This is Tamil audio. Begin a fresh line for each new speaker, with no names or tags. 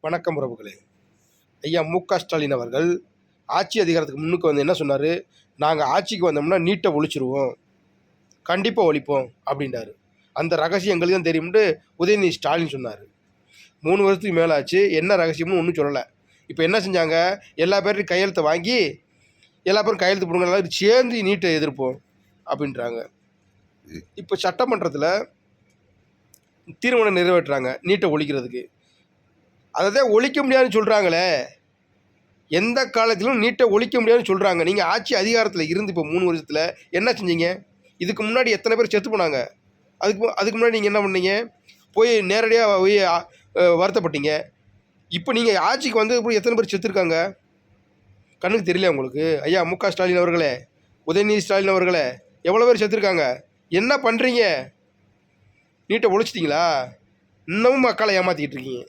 வணக்கம் உறவுகளே. ஐயா மு.க.ஸ்டாலின் அவர்கள் ஆட்சி அதிகாரத்துக்கு முன்னுக்கு வந்து என்ன சொன்னார்? நாங்கள் ஆட்சிக்கு வந்தோம்னா நீட்டை ஒழிச்சிருவோம், கண்டிப்பாக ஒழிப்போம் அப்படின்றாரு. அந்த ரகசியம் எங்களுக்கு தான் தெரியும்னு உதயநிதி ஸ்டாலின் சொன்னார். 3 வருஷத்துக்கு மேலே ஆச்சு, என்ன ரகசியம்னு ஒன்றும் சொல்லலை. இப்போ என்ன செஞ்சாங்க? எல்லா பேர்ட்டையும் கையெழுத்தை வாங்கி எல்லா பேரும் கையெழுத்து போடுங்க, எல்லாரும் சேர்ந்து நீட்டை எதிர்ப்போம் அப்படின்றாங்க. இப்போ சட்டமன்றத்தில் தீர்மானம் நிறைவேற்றுறாங்க நீட்டை ஒழிக்கிறதுக்கு. அதை தான் ஒழிக்க முடியாதுன்னு சொல்கிறாங்களே. எந்த காலத்திலும் நீட்டை ஒழிக்க முடியாதுன்னு சொல்கிறாங்க. நீங்கள் ஆட்சி அதிகாரத்தில் இருந்து இப்போ 3 வருஷத்தில் என்ன செஞ்சீங்க? இதுக்கு முன்னாடி எத்தனை பேர் செத்து போனாங்க? அதுக்கு முன்னாடி நீங்கள் என்ன பண்ணீங்க? போய் நேரடியாக போய் வருத்தப்பட்டீங்க. இப்போ நீங்கள் ஆட்சிக்கு வந்து எத்தனை பேர் செத்துருக்காங்க? கண்ணுக்கு தெரியல உங்களுக்கு? ஐயா மு.க. ஸ்டாலின் அவர்களே, உதயநிதி ஸ்டாலின் அவர்களே, எவ்வளோ பேர் செத்துருக்காங்க? என்ன பண்ணுறீங்க? நீட்டை ஒழிச்சிட்டிங்களா? இன்னமும் மக்களை ஏமாற்றிக்கிட்டு இருக்கீங்க.